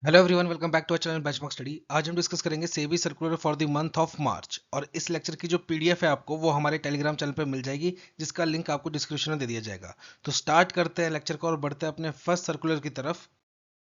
Hello everyone, welcome back to our channel Benchmark Study. आज हम discuss करेंगे SEBI circular for the month of March. और इस lecture की जो पीडीएफ है आपको वो हमारे टेलीग्राम चैनल पर मिल जाएगी, जिसका लिंक आपको डिस्क्रिप्शन में दे दिया जाएगा। तो स्टार्ट करते हैं लेक्चर को और बढ़ते हैं अपने फर्स्ट सर्कुलर की तरफ।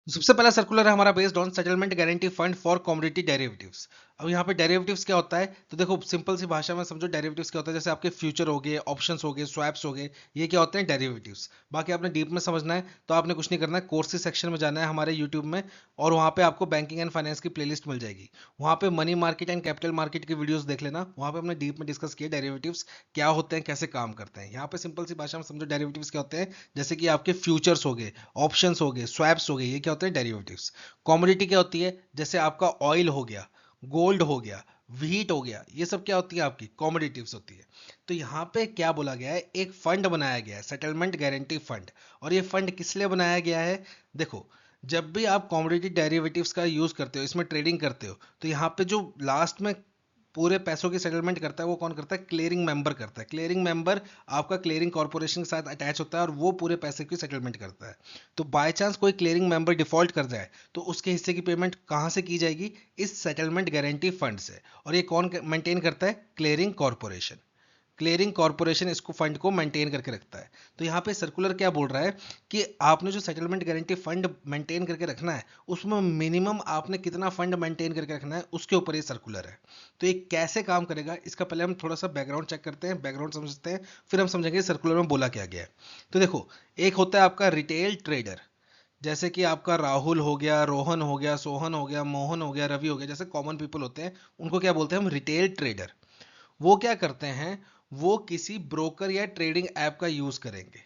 सबसे पहला सर्कुलर है हमारा based on settlement guarantee fund for commodity derivatives. अब यहाँ पे डेरिवेटिव्स क्या होता है, तो देखो सिंपल सी भाषा में समझो। डेरिवेटिव्स क्या होता है, जैसे आपके फ्यूचर हो गए, ऑप्शंस हो गए, स्वैप्स हो गए, ये क्या होते हैं डेरिवेटिव्स। बाकी आपने डीप में समझना है तो आपने कुछ नहीं करना है, कोर्सेज सेक्शन में जाना है हमारे यूट्यूब में, और वहाँ पे आपको बैंकिंग एंड फाइनेंस की प्लेलिस्ट मिल जाएगी। वहाँ पे money market and capital market की वीडियोस देख लेना, वहाँ पे हमने डीप में डिस्कस किया डेरिवेटिव्स क्या होते हैं, कैसे काम करते हैं। यहाँ पे सिंपल सी भाषा में समझो डेरिवेटिव्स क्या होते हैं, जैसे कि आपके फ्यूचर्स हो गए, ऑप्शंस हो गए, स्वैप्स हो गए, ये क्या होते हैं डेरिवेटिव्स। कमोडिटी क्या होती है, जैसे आपका ऑयल हो गया, गोल्ड हो गया, व्हीट हो गया, ये सब क्या होती है आपकी कमोडिटीज होती है। तो यहाँ पे क्या बोला गया है, एक फंड बनाया गया है, सेटलमेंट गारंटी फंड। और ये फंड किस लिए बनाया गया है, देखो जब भी आप कमोडिटी डेरिवेटिव्स का यूज करते हो, इसमें ट्रेडिंग करते हो, तो यहाँ पे जो लास्ट में पूरे पैसों की सेटलमेंट करता है वो कौन करता है, क्लियरिंग मेंबर करता है। क्लियरिंग मेंबर आपका क्लियरिंग कॉर्पोरेशन के साथ अटैच होता है और वो पूरे पैसे की सेटलमेंट करता है। तो बाय चांस कोई क्लियरिंग मेंबर डिफॉल्ट कर जाए तो उसके हिस्से की पेमेंट कहां से की जाएगी, इस सेटलमेंट गारंटी फंड से। और ये कौन मेंटेन करता है, क्लियरिंग कॉर्पोरेशन। क्लियरिंग कॉर्पोरेशन इसको फंड को मेंटेन करके रखता है। तो यहाँ पे सर्कुलर क्या बोल रहा है कि आपने जो सेटलमेंट गारंटी फंड मेंटेन करके रखना है, उसमें मिनिमम आपने कितना फंड मेंटेन करके रखना है, उसके ऊपर ये सर्कुलर है। तो ये कैसे काम करेगा, इसका पहले हम थोड़ा सा बैकग्राउंड चेक करते हैं, बैकग्राउंड समझते हैं, फिर हम समझेंगे सर्कुलर में बोला क्या गया है। तो देखो, एक होता है आपका रिटेल ट्रेडर, जैसे कि आपका राहुल हो गया, रोहन हो गया, सोहन हो गया, मोहन हो गया, रवि हो गया, जैसे कॉमन पीपल होते हैं, उनको क्या बोलते हैं हम, रिटेल ट्रेडर। वो क्या करते हैं, वो किसी ब्रोकर या ट्रेडिंग ऐप का यूज करेंगे,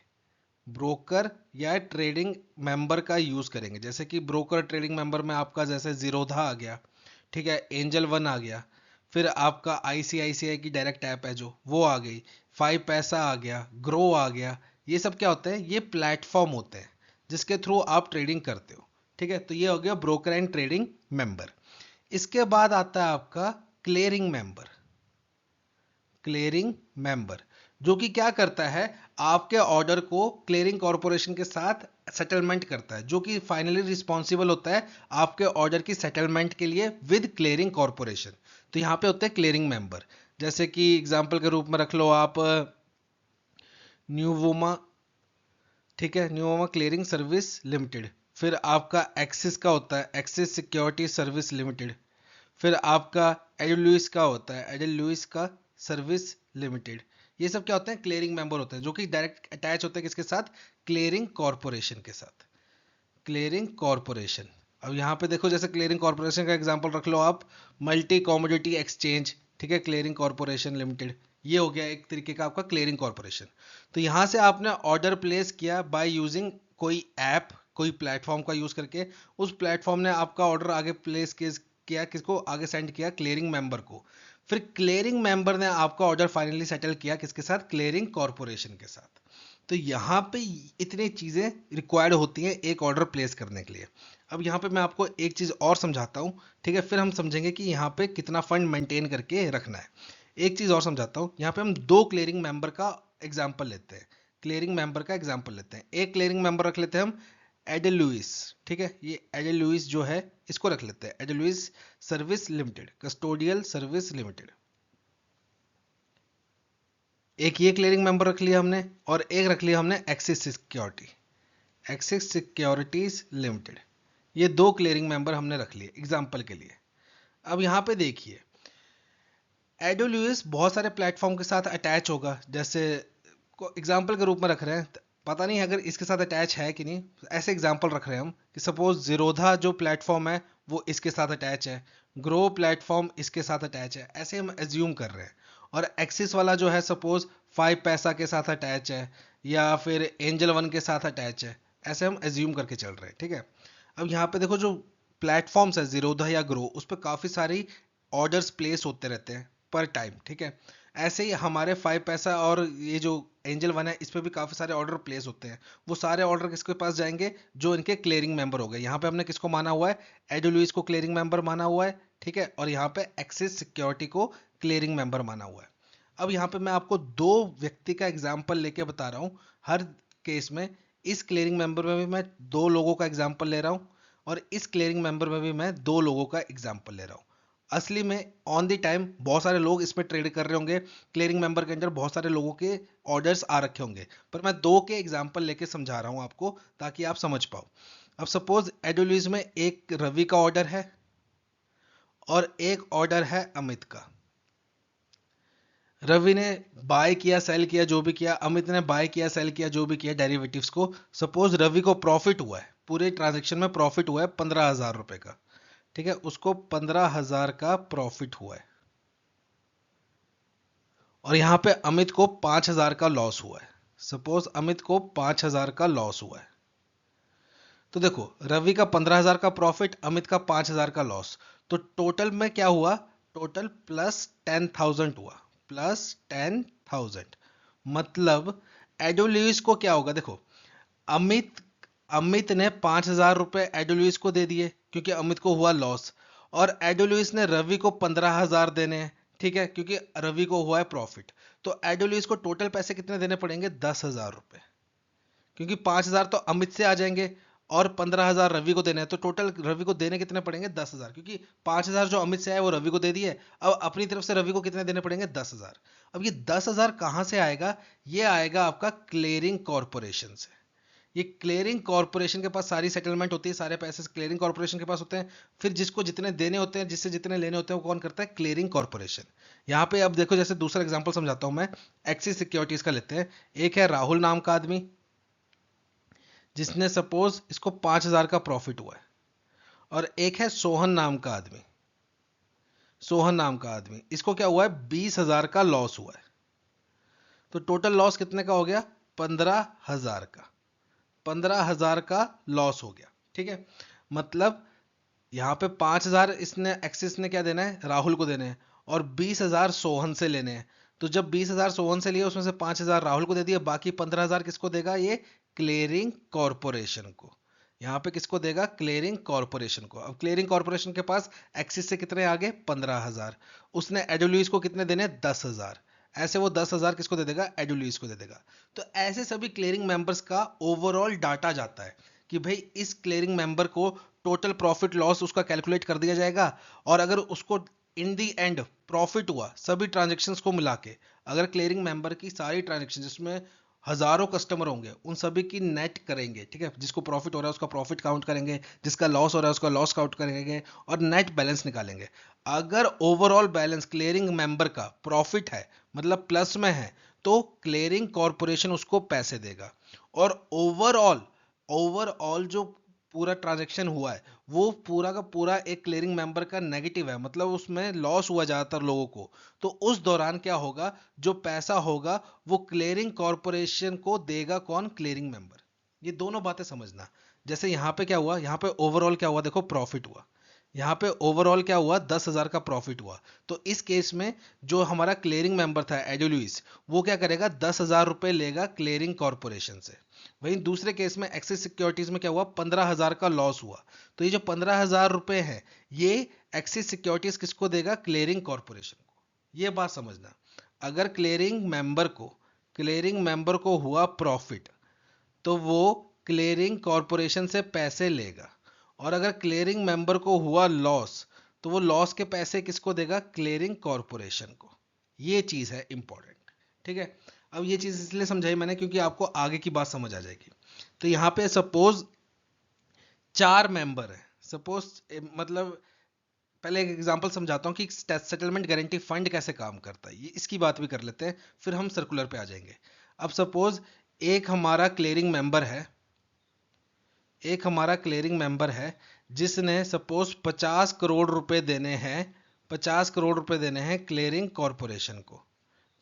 ब्रोकर या ट्रेडिंग मेंबर का यूज करेंगे। जैसे कि ब्रोकर ट्रेडिंग मेंबर में आपका जैसे जीरोधा आ गया, ठीक है, एंजल वन आ गया, फिर आपका आईसीआईसीआई की डायरेक्ट ऐप है जो वो आ गई, फाइव पैसा आ गया, ग्रो आ गया। ये सब क्या होते हैं, ये प्लेटफॉर्म होते हैं जिसके थ्रू आप ट्रेडिंग करते हो। ठीक है, तो ये हो गया ब्रोकर एंड ट्रेडिंग मेंबर। इसके बाद आता है आपका क्लियरिंग मेंबर। क्लियरिंग मेंबर जो कि क्या करता है, आपके ऑर्डर को क्लियरिंग कॉर्पोरेशन के साथ सेटलमेंट करता है, जो कि फाइनली रिस्पॉन्सिबल होता है आपके ऑर्डर की सेटलमेंट के लिए विद क्लियरिंग कॉर्पोरेशन। तो यहां पे होते हैं क्लियरिंग मेंबर। जैसे कि एग्जांपल के रूप में रख लो आप न्यूवोमा, ठीक है, न्यूवोमा क्लियरिंग सर्विस लिमिटेड। फिर आपका एक्सिस का होता है एक्सिस सिक्योरिटी सर्विस लिमिटेड। फिर आपका एडल लुइस का होता है एडल लुइस का सर्विस लिमिटेड। ये सब क्या होते हैं, क्लियरिंग मेंबर होते हैं, जो कि डायरेक्ट अटैच होते हैं किसके साथ, क्लियरिंग कॉर्पोरेशन के साथ। Clearing corporation. अब यहाँ पे देखो, जैसे क्लियरिंग कॉर्पोरेशन का एग्जांपल रख लो आप, मल्टी कॉमोडिटी एक्सचेंज, ठीक है, क्लियरिंग कॉर्पोरेशन लिमिटेड। ये हो गया एक तरीके का आपका क्लियरिंग कॉर्पोरेशन। तो यहाँ से आपने ऑर्डर प्लेस किया बाय यूजिंग कोई ऐप, कोई प्लेटफॉर्म का यूज करके, उस प्लेटफॉर्म ने आपका ऑर्डर आगे प्लेस किया, किसको आगे सेंड किया, क्लियरिंग मेंबर को। फिर क्लियरिंग मेंबर ने आपका ऑर्डर फाइनली सेटल किया किसके साथ, क्लियरिंग कॉर्पोरेशन के साथ। तो यहाँ पे इतनी चीज़ें रिक्वायर्ड होती हैं एक ऑर्डर प्लेस करने के लिए। अब यहाँ पे मैं आपको एक चीज़ और समझाता हूँ, ठीक है, फिर हम समझेंगे कि यहाँ पे कितना फंड मेंटेन करके रखना है। एक चीज़ और समझाता हूँ, यहाँ पे हम दो क्लियरिंग मेंबर का एग्जाम्पल लेते हैं। क्लियरिंग मेंबर का एग्जाम्पल लेते हैं, एक क्लियरिंग मेंबर रख लेते हैं हम एडल लुइस। ठीक है, ये एडल लुइस जो है इसको रख लेते हैं Edelweiss service limited, custodial service limited. एक ये क्लियरिंग मेंबर रख लिया हमने, और एक रख लिया हमने axis security, axis securities limited. ये दो क्लियरिंग मेंबर हमने रख लिए एग्जांपल के लिए। अब यहाँ पे देखिए, एडोल्यूएस बहुत सारे प्लेटफॉर्म के साथ अटैच होगा, जैसे एग्जांपल के रूप में रख रहे हैं, पता नहीं अगर इसके साथ अटैच है कि नहीं, ऐसे एग्जांपल रख रहे हैं हम कि सपोज जीरोधा जो प्लेटफॉर्म है वो इसके साथ अटैच है, ग्रो प्लेटफॉर्म इसके साथ अटैच है, ऐसे हम एज्यूम कर रहे हैं। और एक्सिस वाला जो है सपोज फाइव पैसा के साथ अटैच है, या फिर एंजल वन के साथ अटैच है, ऐसे हम एज्यूम करके चल रहे हैं। ठीक है, अब यहाँ पे देखो, जो प्लेटफॉर्म्स है जीरोधा या ग्रो, उस पर काफ़ी सारी ऑर्डर्स प्लेस होते रहते हैं पर टाइम। ठीक है, ऐसे ही हमारे फाइव पैसा और ये जो एंजल वन है, इस पर भी काफ़ी सारे ऑर्डर प्लेस होते हैं। वो सारे ऑर्डर किसके पास जाएंगे, जो इनके क्लियरिंग मेंबर हो गए। यहाँ पे हमने किसको माना हुआ है, एडोलुइस को क्लियरिंग मेंबर माना हुआ है, ठीक है, और यहाँ पे एक्सिस सिक्योरिटी को क्लियरिंग मेंबर माना हुआ है। अब यहाँ पे मैं आपको दो व्यक्ति का एग्जाम्पल लेके बता रहा हूँ हर केस में। इस क्लियरिंग मेंबर में भी मैं दो लोगों का एग्जाम्पल ले रहा हूँ, और इस क्लियरिंग मेंबर में भी मैं 2 लोगों का एग्जांपल ले रहा हूं। असली में ऑन द टाइम बहुत सारे लोग इसमें ट्रेड कर रहे होंगे, क्लियरिंग मेंबर के अंदर बहुत सारे लोगों के ऑर्डर्स आ रखे होंगे, पर मैं 2 के एग्जांपल लेके समझा रहा हूं आपको ताकि आप समझ पाओ। अब सपोज एडोलिस में एक रवि का ऑर्डर है और एक ऑर्डर है अमित का। रवि ने बाय किया, सेल किया, जो भी किया, अमित ने बाय किया, सेल किया, जो भी किया डेरिवेटिव्स को। सपोज रवि को प्रॉफिट हुआ है, पूरे ट्रांजेक्शन में प्रॉफिट हुआ है 15,000 रुपए का, ठीक है, उसको 15,000 का प्रॉफिट हुआ है। और यहां पे अमित को 5,000 का लॉस हुआ है। सपोज अमित को 5,000 का लॉस हुआ है। तो देखो, रवि का 15,000 का प्रॉफिट, अमित का 5,000 का लॉस, तो टोटल में क्या हुआ, टोटल प्लस 10,000 हुआ, प्लस 10,000। मतलब एडोल्यूस को क्या होगा, देखो, अमित अमित ने 5,000 रुपए एडोल्यूस को दे दिए क्योंकि अमित को हुआ लॉस, और एडोल्यूस ने रवि को 15,000 देने हैं, ठीक है, क्योंकि रवि को हुआ है प्रॉफिट। तो एडोल्यूस को टोटल पैसे कितने देने पड़ेंगे, 10,000 रुपए, क्योंकि 5,000 तो अमित से आ जाएंगे और 15,000 रवि को देने हैं, तो टोटल रवि को देने कितने पड़ेंगे, 10,000, क्योंकि 5,000 जो अमित से आए वो रवि को दे दिए। अब अपनी तरफ से रवि को कितने देने पड़ेंगे, 10,000। अब ये 10,000 कहां से आएगा, ये आएगा आपका क्लियरिंग कॉर्पोरेशन से। ये क्लियरिंग कॉर्पोरेशन के पास सारी सेटलमेंट होती है, सारे पैसे क्लियरिंग कॉर्पोरेशन के पास होते हैं। फिर जिसको जितने देने होते हैं, जिससे जितने लेने होते हैं, वो कौन करता है, क्लियरिंग कॉर्पोरेशन। यहां पे अब देखो, जैसे दूसरा एग्जांपल समझाता हूं मैं, एक्सिस सिक्योरिटीज का लेते हैं। एक है राहुल नाम का आदमी, जिसने सपोज इसको 5,000 का प्रॉफिट हुआ है, और एक है सोहन नाम का आदमी। सोहन नाम का आदमी, इसको क्या हुआ है, 20,000 का लॉस हुआ है। तो टोटल लॉस कितने का हो गया, 15,000 का। 15,000 का लॉस हो गया, ठीक है। मतलब यहां पे 5,000 इसने एक्सिस ने क्या देना है, राहुल को देने हैं, और 20,000 सोहन से लेने हैं। तो जब 20,000 सोहन से लिए, उसमें से 5,000 राहुल को दे दिए, बाकी 15,000 किसको देगा, ये क्लियरिंग कॉर्पोरेशन को। यहां पे किसको देगा, क्लियरिंग कॉर्पोरेशन को। अब क्लियरिंग कॉर्पोरेशन के पास एक्सिस से कितने आगे, 15,000, उसने एडोल्यूस को कितने देने, 10,000। ऐसे वो 10,000 किसको दे देगा, एडोल्यूस को दे देगा। तो ऐसे सभी क्लियरिंग मेंबर्स का ओवरऑल डाटा जाता है कि भाई इस क्लियरिंग मेंबर को टोटल प्रॉफिट लॉस उसका कैलकुलेट कर दिया जाएगा, और अगर उसको इन दी एंड प्रॉफिट हुआ सभी ट्रांजेक्शन्स को मिला के, अगर क्लियरिंग मेंबर की सारी ट्रांजेक्शन जिसमें हजारों कस्टमर होंगे उन सभी की नेट करेंगे, ठीक है, जिसको प्रॉफिट हो रहा है उसका प्रॉफिट काउंट करेंगे, जिसका लॉस हो रहा है उसका लॉस काउंट करेंगे, और नेट बैलेंस निकालेंगे। अगर ओवरऑल बैलेंस क्लियरिंग मेंबर का प्रॉफिट है, मतलब प्लस में है, तो क्लियरिंग कॉर्पोरेशन उसको पैसे देगा। और ओवरऑल ओवरऑल जो पूरा ट्रांजैक्शन हुआ है, वो पूरा का पूरा एक क्लियरिंग मेंबर का नेगेटिव है, मतलब उसमें लॉस हुआ ज्यादातर लोगों को, तो उस दौरान क्या होगा, जो पैसा होगा वो क्लियरिंग कॉर्पोरेशन को देगा कौन, क्लियरिंग मेंबर। ये दोनों बातें समझना। जैसे यहां पे क्या हुआ, यहां पे ओवरऑल क्या हुआ, देखो प्रॉफिट हुआ, यहां पे ओवरऑल क्या हुआ, 10,000 का प्रॉफिट हुआ। तो इस केस में जो हमारा क्लियरिंग मेंबर था एडोल्यूस, वो क्या करेगा, 10,000 रुपए लेगा क्लियरिंग कॉर्पोरेशन से। वहीं दूसरे केस में एक्सिस सिक्योरिटीज में क्या हुआ, 15,000 का लॉस हुआ। तो ये जो 15,000 रुपए हैं, ये एक्सिस सिक्योरिटीज किसको देगा, क्लियरिंग कॉर्पोरेशन को। ये बात समझना। अगर क्लियरिंग मेंबर को हुआ प्रॉफिट, तो वो क्लियरिंग कॉर्पोरेशन से पैसे लेगा, और अगर क्लियरिंग मेंबर को हुआ लॉस, तो वो लॉस के पैसे किसको देगा, क्लियरिंग कॉर्पोरेशन को। ये चीज है इंपॉर्टेंट, ठीक है। अब ये चीज इसलिए समझाई मैंने क्योंकि आपको आगे की बात समझ आ जाएगी। तो यहां पे सपोज 4 मेंबर है, सपोज, मतलब पहले एक एग्जांपल समझाता हूं कि सेटलमेंट गारंटी फंड कैसे काम करता है, ये इसकी बात भी कर लेते हैं, फिर हम सर्कुलर पे आ जाएंगे। अब सपोज एक हमारा क्लियरिंग मेंबर है, जिसने सपोज 50 करोड़ रुपए देने हैं, 50 करोड़ रुपए देने हैं क्लियरिंग कॉर्पोरेशन को,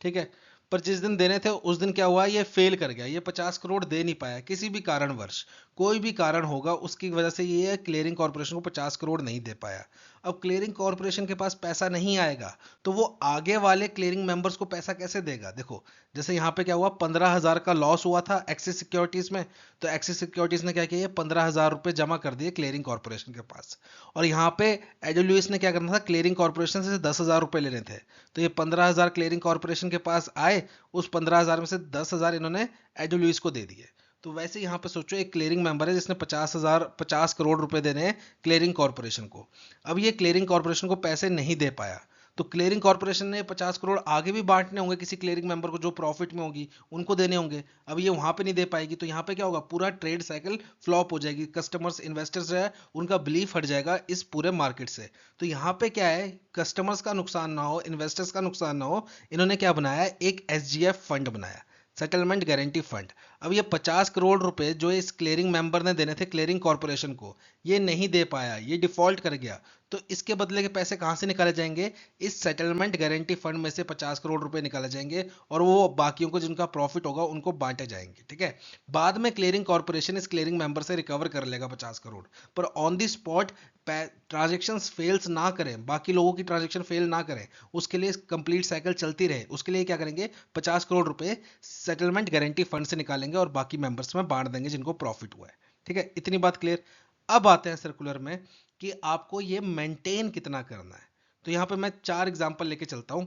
ठीक है। पर जिस दिन देने थे उस दिन क्या हुआ, ये फेल कर गया, ये 50 करोड़ दे नहीं पाया किसी भी कारणवश, कोई भी कारण होगा उसकी वजह से ये क्लियरिंग कॉर्पोरेशन को 50 करोड़ नहीं दे पाया। अब क्लियरिंग कॉर्पोरेशन के पास पैसा नहीं आएगा, तो वो आगे वाले क्लियरिंग मेंबर्स को पैसा कैसे देगा। देखो, जैसे यहाँ पे क्या हुआ, 15,000 का लॉस हुआ था एक्सिस सिक्योरिटीज में, तो एक्सिस सिक्योरिटीज ने क्या किया, 15,000 रुपए जमा कर दिए क्लियरिंग कॉर्पोरेशन के पास। और यहाँ पे एडोल्यूस ने क्या करना था, क्लियरिंग कॉर्पोरेशन से 10,000 रुपए लेने थे, तो ये 15,000 क्लियरिंग कॉर्पोरेशन के पास आए, उस 15,000 में से 10,000 इन्होंने एडोल्यूस को दे दिए। तो वैसे यहाँ पे सोचो एक क्लियरिंग मेंबर है जिसने 50 करोड़ रुपए देने हैं क्लियरिंग कॉर्पोरेशन को। अब ये क्लियरिंग कॉर्पोरेशन को पैसे नहीं दे पाया, तो क्लियरिंग कॉर्पोरेशन ने 50 करोड़ आगे भी बांटने होंगे किसी क्लियरिंग मेंबर को जो प्रॉफिट में होगी, उनको देने होंगे। अब ये वहां पे नहीं दे पाएगी, तो यहाँ पे क्या होगा, पूरा ट्रेड साइकिल फ्लॉप हो जाएगी। कस्टमर्स इन्वेस्टर्स जो है उनका बिलीफ हट जाएगा इस पूरे मार्केट से। तो यहाँ पे क्या है, कस्टमर्स का नुकसान ना हो, इन्वेस्टर्स का नुकसान ना हो, इन्होंने क्या बनाया, एक SGF फंड बनाया, सेटलमेंट गारंटी फंड। अब ये 50 करोड़ रुपए जो इस क्लियरिंग मेंबर ने देने थे क्लियरिंग कॉर्पोरेशन को, ये नहीं दे पाया, ये डिफॉल्ट कर गया। तो इसके बदले के पैसे कहां से निकाले जाएंगे, इस सेटलमेंट गारंटी फंड में से 50 करोड़ रुपए निकाले जाएंगे और वो बाकियों को जिनका प्रॉफिट होगा उनको बांटे जाएंगे। ठीक है, बाद में क्लियरिंग कॉर्पोरेशन इस क्लियरिंग मेंबर से रिकवर कर लेगा 50 करोड़, पर on the spot transaction fails ना करें, बाकी लोगों की ट्रांजेक्शन फेल ना करें, उसके लिए कंप्लीट साइकिल चलती रहे, उसके लिए क्या करेंगे, 50 करोड़ रुपए सेटलमेंट गारंटी फंड से निकालेंगे और बाकी मेंबर्स में बांट देंगे जिनको प्रॉफिट हुआ है। ठीक है, इतनी बात क्लियर। अब आते हैं सर्कुलर में कि आपको ये मेंटेन कितना करना है। तो यहां पे मैं 4 एग्जांपल लेके चलता हूं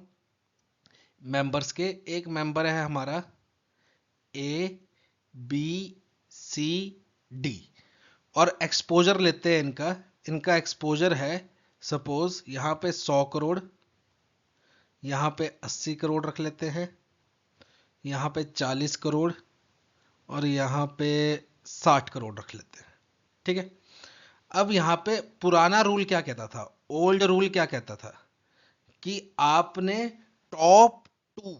मेंबर्स के। एक मेंबर है हमारा ABCD और एक्सपोजर लेते हैं इनका। इनका एक्सपोजर है सपोज यहां पे 100 करोड़, यहां पे 80 करोड़ रख लेते हैं, यहां पे 40 करोड़ और यहां पे 60 करोड़ रख लेते हैं। ठीक है, अब यहां पे पुराना रूल क्या कहता था, ओल्ड रूल क्या कहता था कि आपने top two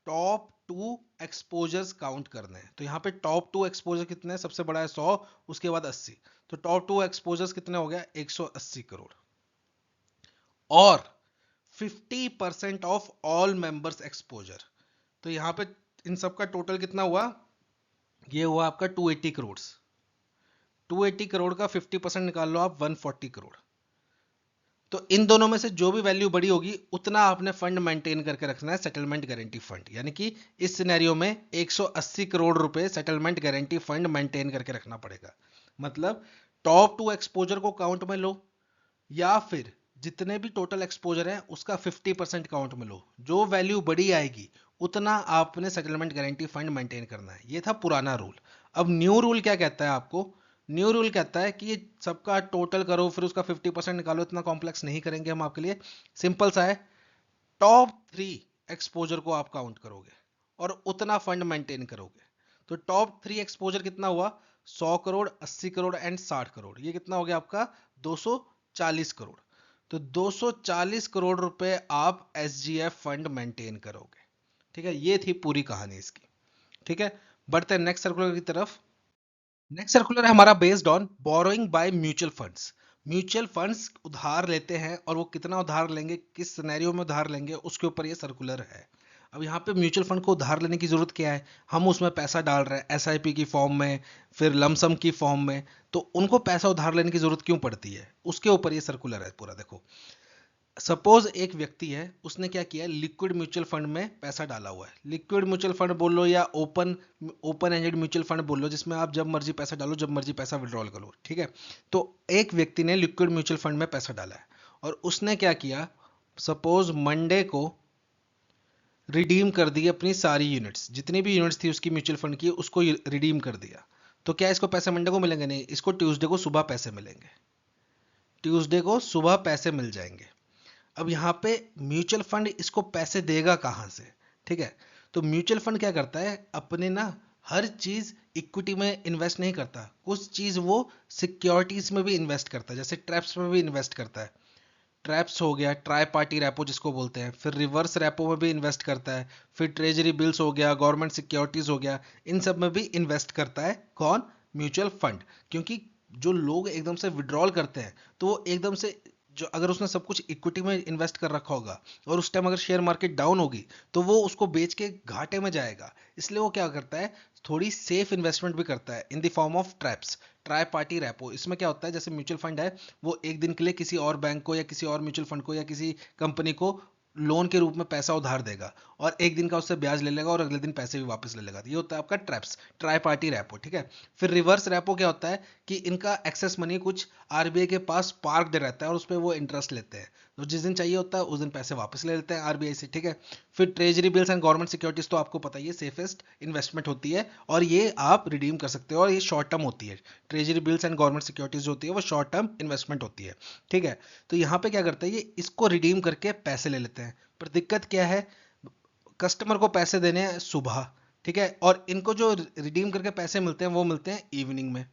top two exposures count करने हैं। तो यहां पे टॉप टू एक्सपोजर कितने हैं, सबसे बड़ा है 100, उसके बाद 80, तो टॉप टू एक्सपोजर्स कितने हो गया, 180 करोड़। और 50% ऑफ ऑल मेंबर्स एक्सपोजर, तो यहां पे इन सब का टोटल कितना हुआ, ये हुआ आपका 280 करोड़। 280 करोड़ का 50% निकाल लो आप, 140 करोड़। तो इन दोनों में से जो भी वैल्यू बड़ी होगी उतना आपने फंड मेंटेन करके रखना है, सेटलमेंट गारंटी फंड। यानी कि इस सिनेरियो में 180 करोड़ रुपए सेटलमेंट गारंटी फंड मेंटेन करके रखना पड़ेगा। मतलब टॉप टू एक्सपोजर को काउंट में लो, या फिर जितने भी टोटल एक्सपोजर है उसका 50% काउंट में लो, जो वैल्यू बड़ी आएगी उतना आपने सेटलमेंट गारंटी फंड मेंटेन करना है। ये था पुराना रूल। अब न्यू रूल क्या कहता है आपको, न्यू रूल कहता है कि ये सबका टोटल करो फिर उसका 50% निकालो, इतना कॉम्प्लेक्स नहीं करेंगे हम आपके लिए, सिंपल सा है, टॉप 3 एक्सपोजर को आप काउंट करोगे और उतना फंड मेंटेन करोगे। तो टॉप 3 एक्सपोजर कितना हुआ, 100 करोड़, 80 करोड़ एंड 60 करोड़, ये कितना हो गया आपका 240 करोड़। तो 240 करोड़ रुपए आप SGF फंड मेंटेन करोगे। ठीक है, ये थी पूरी कहानी इसकी। ठीक है, बढ़ते हैं नेक्स्ट सर्कुलर की तरफ। नेक्स्ट सर्कुलर है हमारा based on borrowing by mutual funds. Mutual funds उधार लेते हैं और वो कितना उधार लेंगे, किस सिनेरियो में उधार लेंगे, उसके ऊपर ये सर्कुलर है। अब यहाँ पे म्यूचुअल फंड को उधार लेने की जरूरत क्या है, हम उसमें पैसा डाल रहे हैं SIP की फॉर्म में, फिर लमसम की फॉर्म में, तो उनको पैसा उधार लेने की जरूरत क्यों पड़ती है, उसके ऊपर ये सर्कुलर है पूरा। देखो सपोज एक व्यक्ति है, उसने क्या किया, लिक्विड म्यूचुअल फंड में पैसा डाला हुआ है। लिक्विड म्यूचुअल फंड बोल लो या ओपन एंडेड म्यूचुअल फंड बोल लो, जिसमें आप जब मर्जी पैसा डालो, जब मर्जी पैसा विड्रॉल करो। ठीक है, तो एक व्यक्ति ने लिक्विड म्यूचुअल फंड में पैसा डाला है और उसने क्या किया, सपोज मंडे को रिडीम कर दी अपनी सारी यूनिट्स, जितनी भी यूनिट्स थी उसकी म्यूचुअल फंड की, उसको रिडीम कर दिया। तो क्या इसको पैसे मंडे को मिलेंगे, नहीं, इसको ट्यूसडे को सुबह पैसे मिलेंगे, ट्यूसडे को सुबह पैसे मिल जाएंगे। अब यहाँ पे म्यूचुअल फंड इसको पैसे देगा कहाँ से, ठीक है, तो म्यूचुअल फंड क्या करता है, अपने ना हर चीज इक्विटी में इन्वेस्ट नहीं करता, कुछ चीज वो सिक्योरिटीज में भी इन्वेस्ट करता है, जैसे ट्रैप्स में भी इन्वेस्ट करता है। ट्रैप्स हो गया, ट्राई पार्टी रेपो जिसको बोलते हैं, फिर रिवर्स रेपो में भी इन्वेस्ट करता है, फिर ट्रेजरी बिल्स हो गया, गवर्नमेंट सिक्योरिटीज हो गया, इन सब में भी इन्वेस्ट करता है कौन, म्यूचुअल फंड। क्योंकि जो लोग एकदम से विड्रॉल करते हैं तो वो एकदम से, जो अगर उसने सब कुछ इक्विटी में इन्वेस्ट कर रखा होगा और उस टाइम अगर शेयर मार्केट डाउन होगी तो वो उसको बेच के घाटे में जाएगा, इसलिए वो क्या करता है, थोड़ी सेफ इन्वेस्टमेंट भी करता है in the form of traps, try party repo. इसमें क्या होता है, जैसे म्यूचुअल फंड है, वो एक दिन के लिए किसी और बैंक को या किसी और म्यूचुअल फंड को या किसी कंपनी को लोन के रूप में पैसा उधार देगा और एक दिन का उससे ब्याज ले लेगा और अगले दिन पैसे भी वापस ले लेगा। ये होता है आपका ट्रैप्स, ट्राई पार्टी रेपो, ठीक है। फिर रिवर्स रेपो क्या होता है कि इनका एक्सेस मनी कुछ आरबीआई के पास पार्कड रहता है और उस पर वो इंटरेस्ट लेते हैं, तो जिस दिन चाहिए होता है उस दिन पैसे वापस ले लेते हैं आरबीआई से, ठीक है। फिर treasury bills and government securities तो आपको पता ही है, सेफेस्ट इन्वेस्टमेंट होती है और ये आप रिडीम कर सकते हो और ये शॉर्ट टर्म होती है। Treasury bills and government securities जो होती है वो शॉर्ट टर्म इन्वेस्टमेंट होती है, ठीक है। तो यहाँ पे क्या करते हैं, ये इसको रिडीम करके पैसे ले लेते हैं। पर दिक्कत क्या है, कस्टमर को पैसे देने हैं सुबह, ठीक है, और इनको जो रिडीम करके पैसे मिलते हैं वो मिलते हैं इवनिंग में।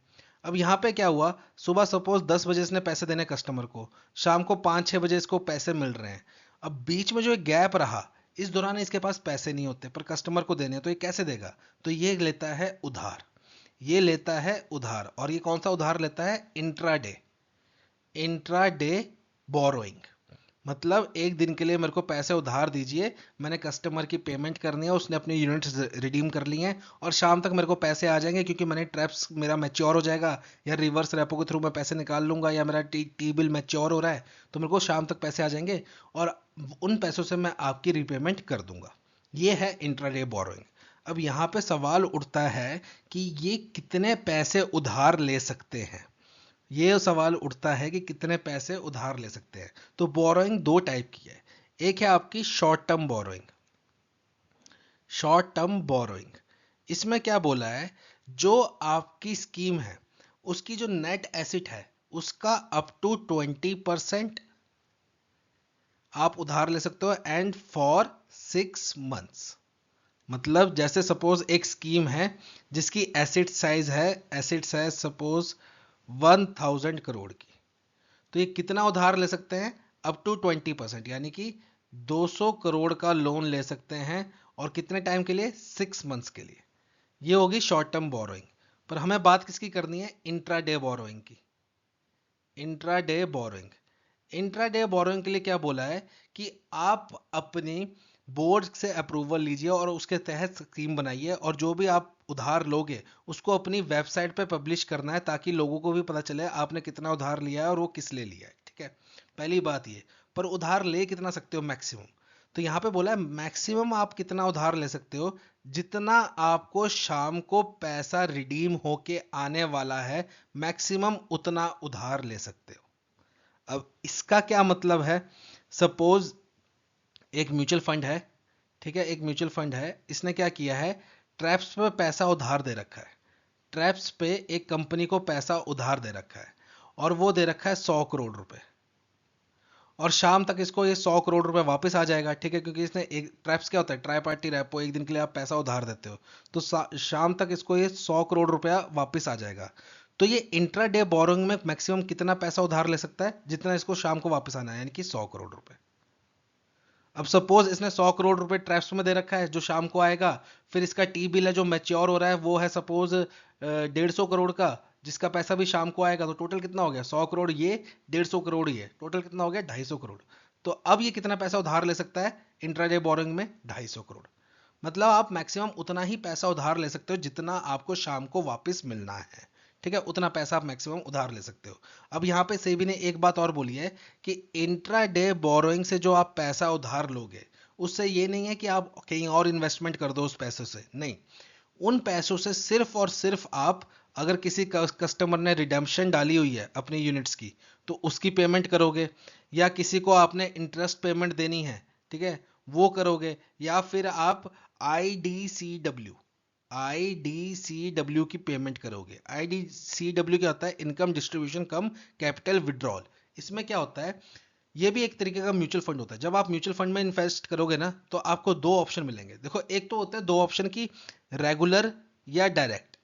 अब यहाँ पे क्या हुआ, सुबह सपोज 10 बजे इसने पैसे देने कस्टमर को, शाम को 5-6 बजे इसको पैसे मिल रहे हैं। अब बीच में जो एक गैप रहा, इस दौरान इसके पास पैसे नहीं होते पर कस्टमर को देने हैं, तो ये कैसे देगा, तो ये लेता है उधार। ये लेता है उधार, और ये कौन सा उधार लेता है, इंट्राडे, इंट्राडे बोरोइंग। मतलब एक दिन के लिए मेरे को पैसे उधार दीजिए, मैंने कस्टमर की पेमेंट करनी है, उसने अपनी यूनिट्स रिडीम कर ली हैं और शाम तक मेरे को पैसे आ जाएंगे क्योंकि मैंने ट्रैप्स मेरा मैच्योर हो जाएगा, या रिवर्स रेपो के थ्रू मैं पैसे निकाल लूंगा, या मेरा टी बिल मैच्योर हो रहा है तो मेरे को शाम तक पैसे आ जाएंगे और उन पैसों से मैं आपकी रीपेमेंट कर दूंगा। ये है इंट्राडे बोरोइंग। अब यहाँ पे सवाल उठता है कि ये कितने पैसे उधार ले सकते हैं, ये सवाल उठता है कि कितने पैसे उधार ले सकते हैं। तो बोरोइंग दो टाइप की है, एक है आपकी short term borrowing. Short term borrowing, इसमें क्या बोला है, जो आपकी स्कीम है उसकी जो नेट एसेट है उसका अप टू 20% आप उधार ले सकते हो, एंड फॉर 6 मंथ्स। मतलब जैसे सपोज एक स्कीम है जिसकी एसेट्स है सपोज 1000 करोड़ की, तो ये कितना उधार ले सकते हैं, अप टू 20%, यानी कि 200 करोड़ का लोन ले सकते हैं, और कितने टाइम के लिए, 6 मंथ्स के लिए। ये होगी शॉर्ट टर्म बोरोइंग। पर हमें बात किसकी करनी है, इंट्राडे बोरोइंग की। इंट्राडे बोरोइंग, इंट्राडे बोरोइंग के लिए क्या बोला है कि आप अपनी बोर्ड से अप्रूवल लीजिए और उसके तहत स्कीम बनाइए, और जो भी आप उधार लोगे उसको अपनी वेबसाइट पे पब्लिश करना है ताकि लोगों को भी पता चले आपने कितना उधार लिया है और वो किस लिए लिया है, ठीक है। पहली बात ये, पर उधार ले कितना सकते हो मैक्सिमम, तो यहाँ पे बोला है मैक्सिमम आप कितना उधार ले सकते हो, जितना आपको शाम को पैसा रिडीम होके आने वाला है, मैक्सिमम उतना उधार ले सकते हो। अब इसका क्या मतलब है, सपोज एक म्यूचुअल फंड है, ठीक है, एक म्यूचुअल फंड है, इसने क्या किया है, ट्रैप्स पे पैसा उधार दे रखा है। ट्रैप्स पे एक कंपनी को पैसा उधार दे रखा है और वो दे रखा है 100 करोड़ रुपए, और शाम तक इसको ये 100 करोड़ रुपए वापस आ जाएगा, ठीक है, क्योंकि इसने एक ट्रैप्स क्या होता है, ट्राई पार्टी रेपो, एक दिन के लिए आप पैसा उधार देते हो, तो शाम तक इसको ये 100 करोड़ रुपया वापस आ जाएगा। तो ये इंट्राडे बोरोइंग में मैक्सिमम कितना पैसा उधार ले सकता है, जितना इसको शाम को वापस आना है, यानी कि 100 करोड़ रुपए। अब सपोज इसने 100 करोड़ रुपए ट्रैप्स में दे रखा है जो शाम को आएगा, फिर इसका टी बिल है जो मैच्योर हो रहा है वो है सपोज 150 करोड़ का, जिसका पैसा भी शाम को आएगा, तो टोटल कितना हो गया, 100 करोड़ ये, 150 करोड़ ये, टोटल कितना हो गया, 250 करोड़। तो अब ये कितना पैसा उधार ले सकता है इंट्राडे बोरोइंग में, 250 करोड़। मतलब आप मैक्सिमम उतना ही पैसा उधार ले सकते हो जितना आपको शाम को वापस मिलना है, ठीक है, उतना पैसा आप मैक्सिमम उधार ले सकते हो। अब यहाँ पे सेबी ने एक बात और बोली है कि इंट्राडे बोरोइंग से जो आप पैसा उधार लोगे उससे ये नहीं है कि आप कहीं और इन्वेस्टमेंट कर दो उस पैसों से, नहीं, उन पैसों से सिर्फ और सिर्फ आप, अगर किसी कस्टमर ने रिडेम्पशन डाली हुई है अपनी यूनिट्स की तो उसकी पेमेंट करोगे, या किसी को आपने इंटरेस्ट पेमेंट देनी है, ठीक है, वो करोगे, या फिर आप आईडीसीडब्ल्यू आईडीसीडब्ल्यू की पेमेंट करोगे। आईडीसीडब्ल्यू क्या होता है, इनकम डिस्ट्रीब्यूशन कम कैपिटल विड्रॉल। इसमें क्या होता है, ये भी एक तरीके का म्यूचुअल फंड होता है। जब आप म्यूचुअल फंड में इन्वेस्ट करोगे ना तो आपको दो ऑप्शन मिलेंगे। देखो, एक तो होता है दो ऑप्शन की, रेगुलर या डायरेक्ट,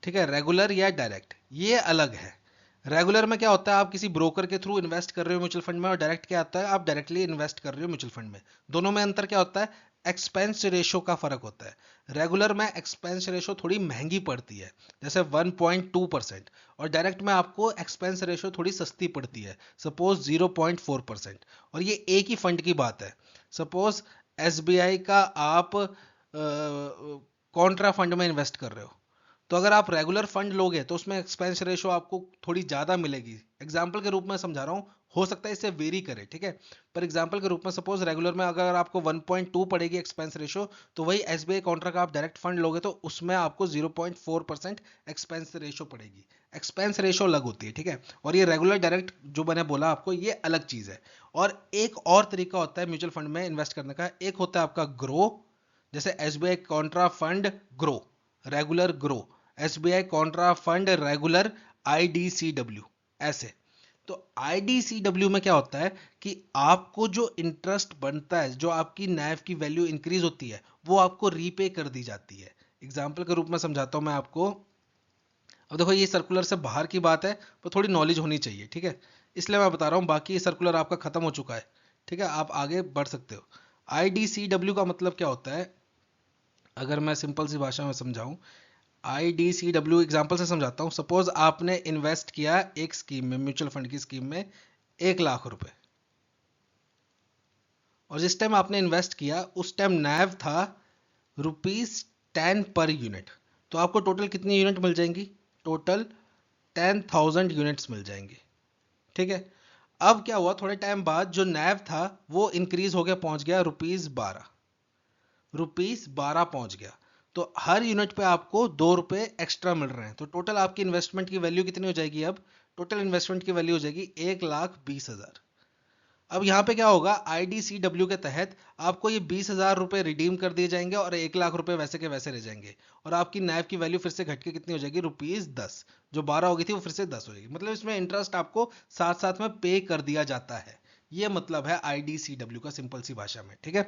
ठीक है, रेगुलर या डायरेक्ट, ये अलग है। रेगुलर में क्या होता है, आप किसी ब्रोकर के थ्रू इन्वेस्ट कर रहे हो म्यूचुअल फंड में, और डायरेक्ट क्या आता है, आप डायरेक्टली इन्वेस्ट कर रहे हो म्यूचुअल फंड में। दोनों में अंतर क्या होता है, एक्सपेंस रेशो का फर्क होता है। रेगुलर में एक्सपेंस रेशो थोड़ी महंगी पड़ती है, जैसे 1.2%, और डायरेक्ट में आपको एक्सपेंस रेशो थोड़ी सस्ती पड़ती है, सपोज 0.4%। और ये एक ही फंड की बात है। सपोज एसबीआई का आप कॉन्ट्रा फंड में इन्वेस्ट कर रहे हो, तो अगर आप रेगुलर फंड लोगे तो उसमें एक्सपेंस रेशो आपको थोड़ी ज़्यादा मिलेगी। एग्जाम्पल के रूप में समझा रहा हूँ, हो सकता है इससे वेरी करे, ठीक है। पर एग्जाम्पल के रूप में सपोज रेगुलर में अगर आपको 1.2 पड़ेगी एक्सपेंस रेशो, तो वही एसबीआई कॉन्ट्रा का आप डायरेक्ट फंड लोगे तो उसमें आपको 0.4% एक्सपेंस रेशो पड़ेगी। एक्सपेंस रेशो अलग होती है, ठीक है। और ये रेगुलर डायरेक्ट जो मैंने बोला आपको, ये अलग चीज़ है। और एक और तरीका होता है म्यूचुअल फंड में इन्वेस्ट करने का, एक होता है आपका ग्रो, जैसे SBI contra fund growth, regular growth, SBI contra fund regular, IDCW, ऐसे। तो आईडीसीडब्ल्यू में क्या होता है कि आपको जो इंटरेस्ट बनता है, जो आपकी नैव की वैल्यू इंक्रीज होती है, वो आपको रीपे कर दी जाती है। एग्जाम्पल के रूप में समझाता हूं मैं आपको। अब देखो ये सर्कुलर से बाहर की बात है, पर थोड़ी नॉलेज होनी चाहिए, ठीक है, इसलिए मैं बता रहा हूं। बाकी सर्कुलर आपका खत्म हो चुका है, ठीक है, आप आगे बढ़ सकते हो। आईडीसीडब्ल्यू का मतलब क्या होता है, अगर मैं सिंपल सी भाषा में समझाऊं, आईडीसीडब्ल्यू एग्जाम्पल से समझाता हूं। सपोज आपने इन्वेस्ट किया एक स्कीम में, म्यूचुअल फंड की स्कीम में 1 लाख रुपए, और जिस टाइम आपने इन्वेस्ट किया उस टाइम नैव था ₹10 पर यूनिट। तो आपको टोटल कितनी यूनिट मिल जाएंगी, टोटल 10,000 यूनिट्स मिल जाएंगी, ठीक है। अब क्या हुआ, थोड़े टाइम बाद जो नैव था वो इंक्रीज हो गया, पहुंच गया ₹12, ₹12 पहुंच गया। तो हर यूनिट पे आपको ₹2 एक्स्ट्रा मिल रहे हैं। तो टोटल आपकी इन्वेस्टमेंट की वैल्यू कितनी हो जाएगी, अब टोटल इन्वेस्टमेंट की वैल्यू हो जाएगी 1,20,000। अब यहाँ पे क्या होगा, आईडीसीडब्ल्यू के तहत आपको ये ₹20,000 रिडीम कर दिए जाएंगे और ₹1,00,000 वैसे के वैसे रह जाएंगे। और आपकी नैव की वैल्यू फिर से घट के कितनी हो जाएगी, ₹10। जो 12 हो गई थी वो फिर से 10 हो जाएगी। मतलब इसमें इंटरेस्ट आपको साथ साथ में पे कर दिया जाता है। ये मतलब है आईडीसीडब्ल्यू का सिंपल सी भाषा में, ठीक है।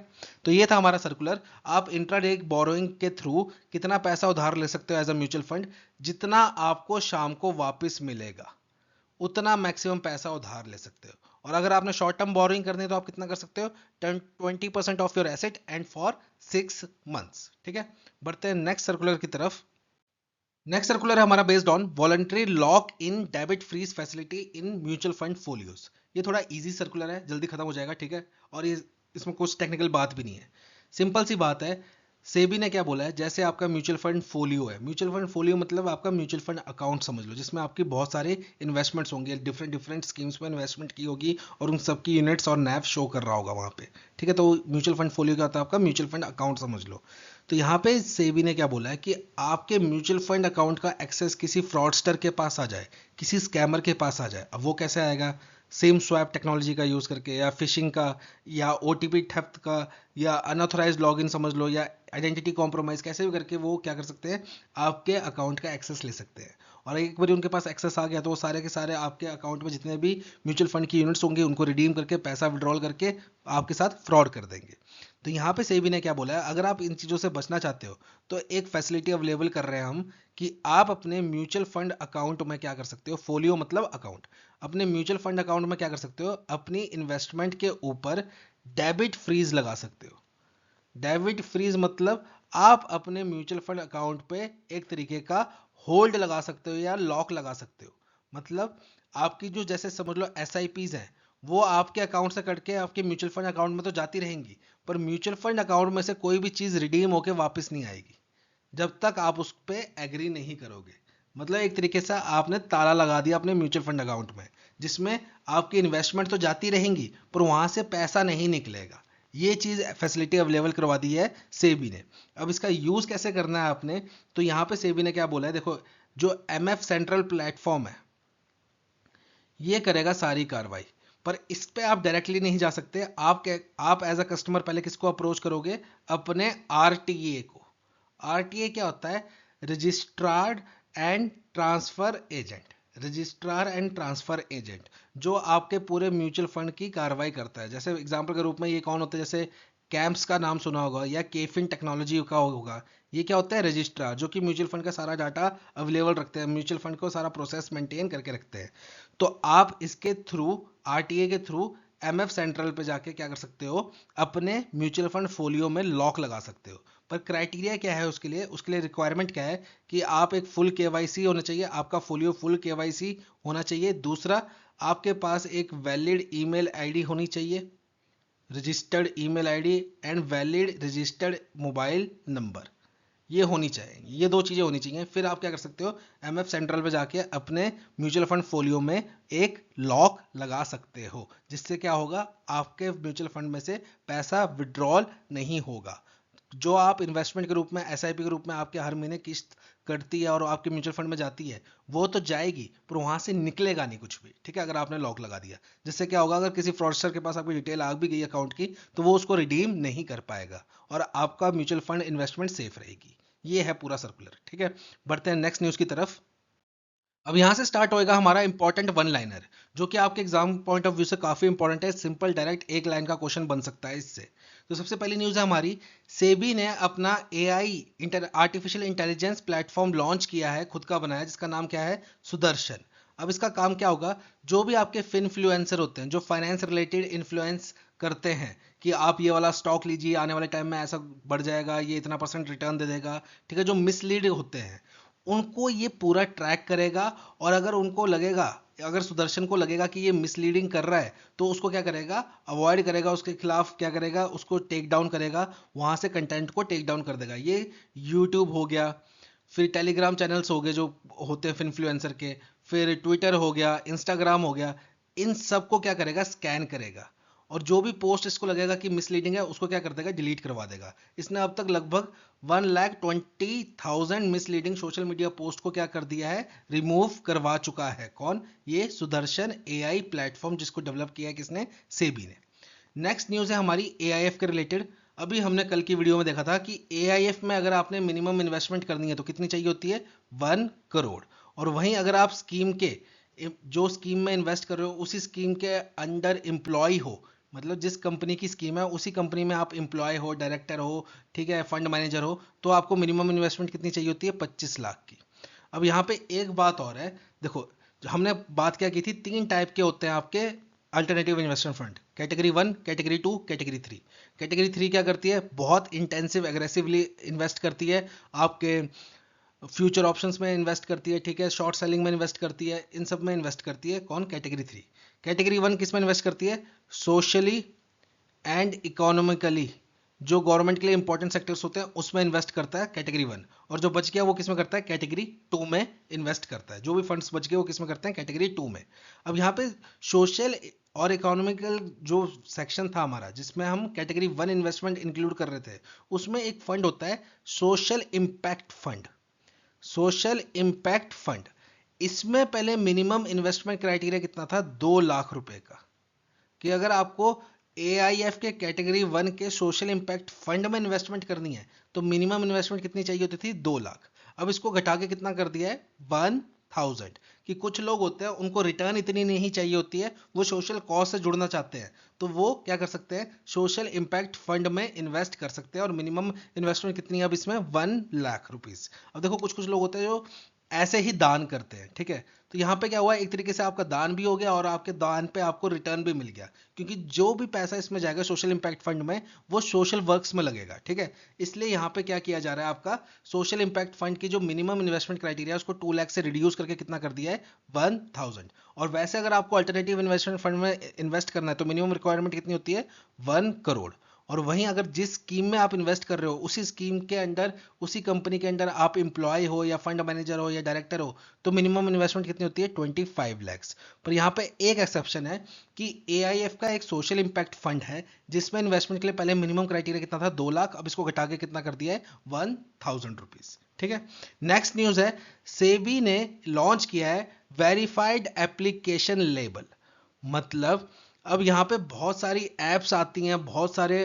तो ये था हमारा सर्कुलर। आप इंट्राडे बोरोइंग के थ्रू कितना पैसा उधार ले सकते हो एज अ म्यूचुअल फंड, जितना आपको शाम को वापस मिलेगा उतना मैक्सिमम पैसा उधार ले सकते हो। और अगर आपने शॉर्ट टर्म बोरोइंग करनी है तो आप कितना कर सकते हो, 20% of your asset and for 6 months, ठीक है। बढ़ते हैं नेक्स्ट सर्कुलर की तरफ। नेक्स्ट सर्कुलर है हमारा based on voluntary lock in debit freeze facility in mutual fund folios. ये थोड़ा इजी सर्कुलर है, जल्दी खत्म हो जाएगा, ठीक है। और ये इसमें कुछ टेक्निकल बात भी नहीं है, सिंपल सी बात है। सेबी ने क्या बोला है, जैसे आपका म्यूचुअल फंड फोलियो है, म्यूचुअल फंड फोलियो मतलब आपका म्यूचुअल फंड अकाउंट समझ लो, जिसमें आपकी बहुत सारे इन्वेस्टमेंट्स होंगे, डिफरेंट डिफरेंट स्कीम्स में इन्वेस्टमेंट की होगी और उन सबकी यूनिट्स और नैव शो कर रहा होगा वहां पे, ठीक है। तो म्यूचुअल फंड फोलियो क्या होता है, आपका म्यूचुअल फंड अकाउंट समझ लो। तो यहाँ पे सेबी ने क्या बोला है कि आपके म्यूचुअल फंड अकाउंट का एक्सेस किसी फ्रॉडस्टर के पास आ जाए, किसी स्कैमर के पास आ जाए, अब वो कैसे आएगा, सेम स्वैप टेक्नोलॉजी का यूज करके, या फिशिंग का, या ओटीपी थेफ्ट का, या अनऑथराइज्ड लॉगिन समझ लो, या आइडेंटिटी कॉम्प्रोमाइज, कैसे भी करके वो क्या कर सकते हैं, आपके अकाउंट का एक्सेस ले सकते हैं। और एक बार उनके पास एक्सेस आ गया तो वो सारे के सारे आपके अकाउंट में जितने भी म्यूचुअल फंड की यूनिट्स होंगे उनको रिडीम करके पैसा विड्रॉल करके आपके साथ फ्रॉड कर देंगे। तो यहाँ पे सेबी ने क्या बोला है, अगर आप इन चीज़ों से बचना चाहते हो तो एक फैसिलिटी अवेलेबल कर रहे हैं हम, कि आप अपने म्यूचुअल फंड अकाउंट में क्या कर सकते हो, फोलियो मतलब अकाउंट, अपने म्यूचुअल फंड अकाउंट में क्या कर सकते हो, अपनी इन्वेस्टमेंट के ऊपर डेबिट फ्रीज लगा सकते हो। डेबिट फ्रीज मतलब आप अपने म्यूचुअल फंड अकाउंट पे एक तरीके का होल्ड लगा सकते हो या लॉक लगा सकते हो। मतलब आपकी जो, जैसे समझ लो SIPs हैं, वो आपके अकाउंट से कट के आपके म्यूचुअल फंड अकाउंट में तो जाती रहेंगी, पर म्यूचुअल फंड अकाउंट में से कोई भी चीज रिडीम होके वापस नहीं आएगी जब तक आप उस पर एग्री नहीं करोगे। मतलब एक तरीके से आपने ताला लगा दिया अपने म्यूचुअल फंड अकाउंट में, जिसमें आपकी इन्वेस्टमेंट तो जाती रहेंगी पर वहां से पैसा नहीं निकलेगा। ये चीज फैसिलिटी अवेलेबल करवा दी है सेबी ने। अब इसका यूज कैसे करना है आपने, तो यहाँ पे सेबी ने क्या बोला है, देखो जो MF सेंट्रल प्लेटफॉर्म है ये करेगा सारी कार्रवाई, पर इस पे आप डायरेक्टली नहीं जा सकते। आप एज अ कस्टमर पहले किसको अप्रोच करोगे, अपने RTA को। RTA क्या होता है, registered and transfer agent, registrar and transfer agent, जो आपके पूरे म्यूचुअल फंड की कार्रवाई करता है। जैसे एग्जांपल के रूप में ये कौन होता है, जैसे कैंप्स का नाम सुना होगा या केफिन टेक्नोलॉजी का होगा। ये क्या होता है, रजिस्ट्रार, जो कि म्यूचुअल फंड का सारा डाटा अवेलेबल रखते हैं, म्यूचुअल फंड को सारा प्रोसेस मेंटेन करके रखते हैं। तो आप इसके थ्रू, RTA के थ्रू MF सेंट्रल पे जाके क्या कर सकते हो, अपने म्यूचुअल फंड फोलियो में लॉक लगा सकते हो। पर क्राइटेरिया क्या है उसके लिए रिक्वायरमेंट क्या है, कि आप एक फुल KYC होना चाहिए, आपका फोलियो फुल KYC होना चाहिए। दूसरा, आपके पास एक वैलिड ईमेल आईडी होनी चाहिए, registered email ID and valid registered mobile number. ये होनी चाहिए, ये दो चीज़ें होनी चाहिए। फिर आप क्या कर सकते हो, एमएफ सेंट्रल पे जाके अपने म्यूचुअल फंड फोलियो में एक लॉक लगा सकते हो, जिससे क्या होगा, आपके म्यूचुअल फंड में से पैसा विड्रॉल नहीं होगा। जो आप इन्वेस्टमेंट के रूप में, एसआईपी के रूप में आपके हर महीने किस्त कटती है और आपके म्यूचुअल फंड में जाती है, वो तो जाएगी पर वहां से निकलेगा नहीं कुछ भी, ठीक है, अगर आपने लॉक लगा दिया। जिससे क्या होगा, अगर किसी फ्रॉडस्टर के पास आपकी डिटेल आ भी गई अकाउंट की, तो वो उसको रिडीम नहीं कर पाएगा और आपका म्यूचुअल फंड इन्वेस्टमेंट सेफ रहेगी। ये है पूरा सर्कुलर, ठीक है। बढ़ते हैं नेक्स्ट न्यूज की तरफ। अब यहां से स्टार्ट होएगा हमारा इंपॉर्टेंट वन लाइनर, जो कि आपके एग्जाम पॉइंट ऑफ व्यू से काफी इंपॉर्टेंट है। सिंपल डायरेक्ट एक लाइन का क्वेश्चन बन सकता है इससे। तो सबसे पहली न्यूज है हमारी, सेबी ने अपना AI artificial intelligence platform launch किया है, खुद का बनाया, जिसका नाम क्या है, सुदर्शन। अब इसका काम क्या होगा, जो भी आपके फिनफ्लुएंसर होते हैं, जो फाइनेंस रिलेटेड इन्फ्लुएंस करते हैं कि आप ये वाला स्टॉक लीजिए, आने वाले टाइम में ऐसा बढ़ जाएगा, ये इतना % रिटर्न दे देगा, ठीक है, जो मिसलीड होते हैं, उनको ये पूरा ट्रैक करेगा। और अगर उनको लगेगा, अगर सुदर्शन को लगेगा कि ये मिसलीडिंग कर रहा है, तो उसको क्या करेगा, अवॉइड करेगा, उसके खिलाफ क्या करेगा, उसको टेक डाउन करेगा, वहां से कंटेंट को टेक डाउन कर देगा। ये यूट्यूब हो गया, फिर टेलीग्राम चैनल्स हो गए जो होते हैं इन्फ्लुएंसर के, फिर ट्विटर हो गया, इंस्टाग्राम हो गया, इन सब को क्या करेगा, स्कैन करेगा। और जो भी पोस्ट इसको लगेगा कि मिसलीडिंग है, उसको क्या कर देगा, डिलीट करवा देगा। इसने अब तक लगभग 1,20,000 मिसलीडिंग सोशल मीडिया पोस्ट को क्या कर दिया है, रिमूव करवा चुका है। कौन, ये सुदर्शन एआई प्लेटफॉर्म, जिसको डेवलप किया है किसने, सेबी ने। नेक्स्ट न्यूज है हमारी एआईएफ के रिलेटेड। अभी हमने कल की वीडियो में देखा था कि एआईएफ में अगर आपने मिनिमम इन्वेस्टमेंट करनी है तो कितनी चाहिए होती है, 1 करोड़। और वहीं अगर आप स्कीम के, जो स्कीम में इन्वेस्ट कर रहे हो, उसी स्कीम के अंडर एम्प्लॉय हो, मतलब जिस कंपनी की स्कीम है उसी कंपनी में आप एम्प्लॉय हो, डायरेक्टर हो, ठीक है, फंड मैनेजर हो, तो आपको मिनिमम इन्वेस्टमेंट कितनी चाहिए होती है, 25 लाख की। अब यहाँ पे एक बात और है, देखो, हमने बात क्या की थी, 3 टाइप के होते हैं आपके alternative investment fund, category 1, category 2, category 3। Category 3 क्या करती है, बहुत इंटेंसिव एग्रेसिवली इन्वेस्ट करती है, आपके फ्यूचर ऑप्शंस में इन्वेस्ट करती है, ठीक है, शॉर्ट सेलिंग में इन्वेस्ट करती है, इन सब में इन्वेस्ट करती है। कौन, कैटेगरी 3। कैटेगरी 1 किस में इन्वेस्ट करती है, सोशली एंड इकोनॉमिकली, जो गवर्नमेंट के लिए इंपॉर्टेंट सेक्टर्स होते हैं उसमें इन्वेस्ट करता है कैटेगरी 1। और जो बच गया वो किस में करता है, कैटेगरी 2 में इन्वेस्ट करता है। जो भी फंड्स बच गए वो किस में करते हैं, कैटेगरी 2 में। अब यहाँ पे सोशल और इकोनॉमिकल जो सेक्शन था हमारा, जिसमें हम कैटेगरी 1 इन्वेस्टमेंट इंक्लूड कर रहे थे, उसमें एक फंड होता है social impact fund. Social impact fund, इसमें पहले मिनिमम इन्वेस्टमेंट क्राइटेरिया कितना था, 2 लाख रुपए का, कि अगर आपको एआईएफ के कैटेगरी 1 के सोशल इंपैक्ट फंड में इन्वेस्टमेंट करनी है तो मिनिमम इन्वेस्टमेंट कितनी चाहिए होती थी, 2 लाख। अब इसको घटा के कितना कर दिया है, 1,000। कि कुछ लोग होते हैं उनको रिटर्न इतनी नहीं चाहिए होती है, वो सोशल कॉज से जुड़ना चाहते हैं, तो वो क्या कर सकते हैं, सोशल इंपैक्ट फंड में इन्वेस्ट कर सकते हैं। और मिनिमम इन्वेस्टमेंट कितनी है अब इसमें, 1 लाख रुपीज। अब देखो, कुछ कुछ लोग होते हैं जो ऐसे ही दान करते हैं, ठीक है, तो यहाँ पे क्या हुआ, एक तरीके से आपका दान भी हो गया और आपके दान पे आपको रिटर्न भी मिल गया, क्योंकि जो भी पैसा इसमें जाएगा सोशल इंपैक्ट फंड में, वो सोशल वर्क्स में लगेगा, ठीक है। इसलिए यहाँ पे क्या किया जा रहा है, आपका सोशल इंपैक्ट फंड की जो मिनिमम इन्वेस्टमेंट क्राइटेरिया उसको 2 लाख से रिड्यूस करके कितना कर दिया है, 1,000। और वैसे अगर आपको अल्टरनेटिव इन्वेस्टमेंट फंड में इन्वेस्ट करना है तो मिनिमम रिक्वायरमेंट कितनी होती है, 1 करोड़। और वहीं अगर जिस स्कीम में आप इन्वेस्ट कर रहे हो उसी स्कीम के अंडर, उसी कंपनी के अंडर आप एम्प्लॉय हो या फंड मैनेजर हो या डायरेक्टर हो, तो मिनिमम इन्वेस्टमेंट कितनी होती है, 25 lakhs। पर यहाँ पे एक एक्सेप्शन है कि एआईएफ का एक सोशल इंपैक्ट फंड है, जिसमें इन्वेस्टमेंट के लिए पहले मिनिमम क्राइटेरिया कितना था, 2 लाख, अब इसको घटा के कितना कर दिया है, 1,000 रुपीज, ठीक है। नेक्स्ट न्यूज है, सेबी ने लॉन्च किया है वेरीफाइड एप्लीकेशन लेबल। मतलब अब यहाँ पे बहुत सारी एप्स आती हैं, बहुत सारे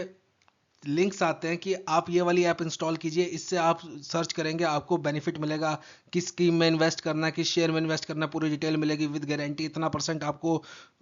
लिंक्स आते हैं कि आप ये वाली ऐप इंस्टॉल कीजिए, इससे आप सर्च करेंगे आपको बेनिफिट मिलेगा, किस स्कीम में इन्वेस्ट करना है, किस शेयर में इन्वेस्ट करना है, पूरी डिटेल मिलेगी विद गारंटी, इतना % आपको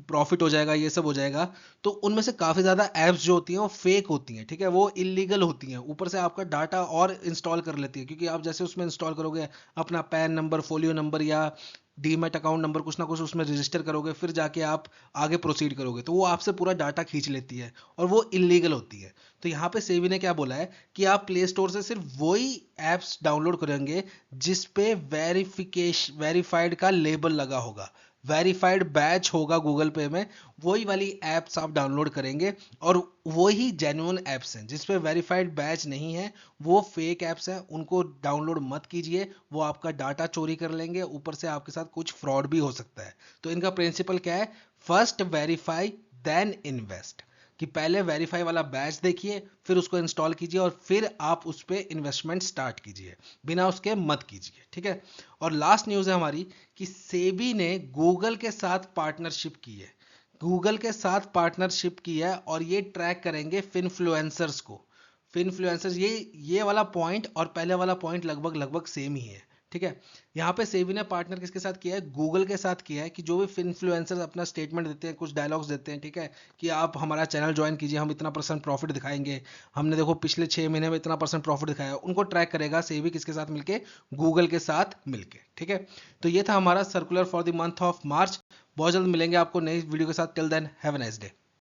प्रॉफिट हो जाएगा, ये सब हो जाएगा। तो उनमें से काफ़ी ज़्यादा ऐप्स जो होती हैं वो फेक होती हैं, ठीक है, वो इलीगल होती हैं, ऊपर से आपका डाटा और इंस्टॉल कर लेती है, क्योंकि आप जैसे उसमें इंस्टॉल करोगे अपना पैन नंबर, फोलियो नंबर या डीमैट अकाउंट नंबर कुछ ना कुछ उसमें रजिस्टर करोगे, फिर जाके आप आगे प्रोसीड करोगे, तो वो आपसे पूरा डाटा खींच लेती है और वो इलीगल होती है। तो यहाँ पे सेबी ने क्या बोला है कि आप प्ले स्टोर से सिर्फ वही एप्स डाउनलोड करेंगे जिस पे वेरिफाइड का लेबल लगा होगा। वेरीफाइड बैच होगा गूगल पे में, वही वाली एप्स आप डाउनलोड करेंगे और वही जेन्युइन एप्स हैं। जिस पे वेरीफाइड बैच नहीं है वो फेक एप्स हैं, उनको डाउनलोड मत कीजिए, वो आपका डाटा चोरी कर लेंगे, ऊपर से आपके साथ कुछ फ्रॉड भी हो सकता है। तो इनका प्रिंसिपल क्या है, फर्स्ट वेरीफाई देन इन्वेस्ट, कि पहले वेरीफाई वाला बैच देखिए, फिर उसको इंस्टॉल कीजिए और फिर आप उस पर इन्वेस्टमेंट स्टार्ट कीजिए, बिना उसके मत कीजिए, ठीक है। और लास्ट न्यूज़ है हमारी कि सेबी ने गूगल के साथ पार्टनरशिप की है, गूगल के साथ पार्टनरशिप की है और ये ट्रैक करेंगे फिनफ्लुएंसर्स को। फिनफ्लुएंसर्स, ये वाला पॉइंट और पहले वाला पॉइंट लगभग लगभग सेम ही है, ठीक है। यहाँ पे सेबी ने पार्टनर किसके साथ किया है, गूगल के साथ किया है, कि जो भी इन्फ्लुएंसर्स अपना स्टेटमेंट देते हैं, कुछ डायलॉग्स देते हैं, ठीक है, कि आप हमारा चैनल ज्वाइन कीजिए, हम इतना % प्रॉफिट दिखाएंगे, हमने देखो पिछले 6 महीने में इतना % प्रॉफिट दिखाया, उनको ट्रैक करेगा सेबी किसके साथ मिलके, गूगल के साथ मिलके, ठीक है। तो ये था हमारा circular for the month of March. बहुत जल्द मिलेंगे आपको नई वीडियो के साथ। Till then have a nice day.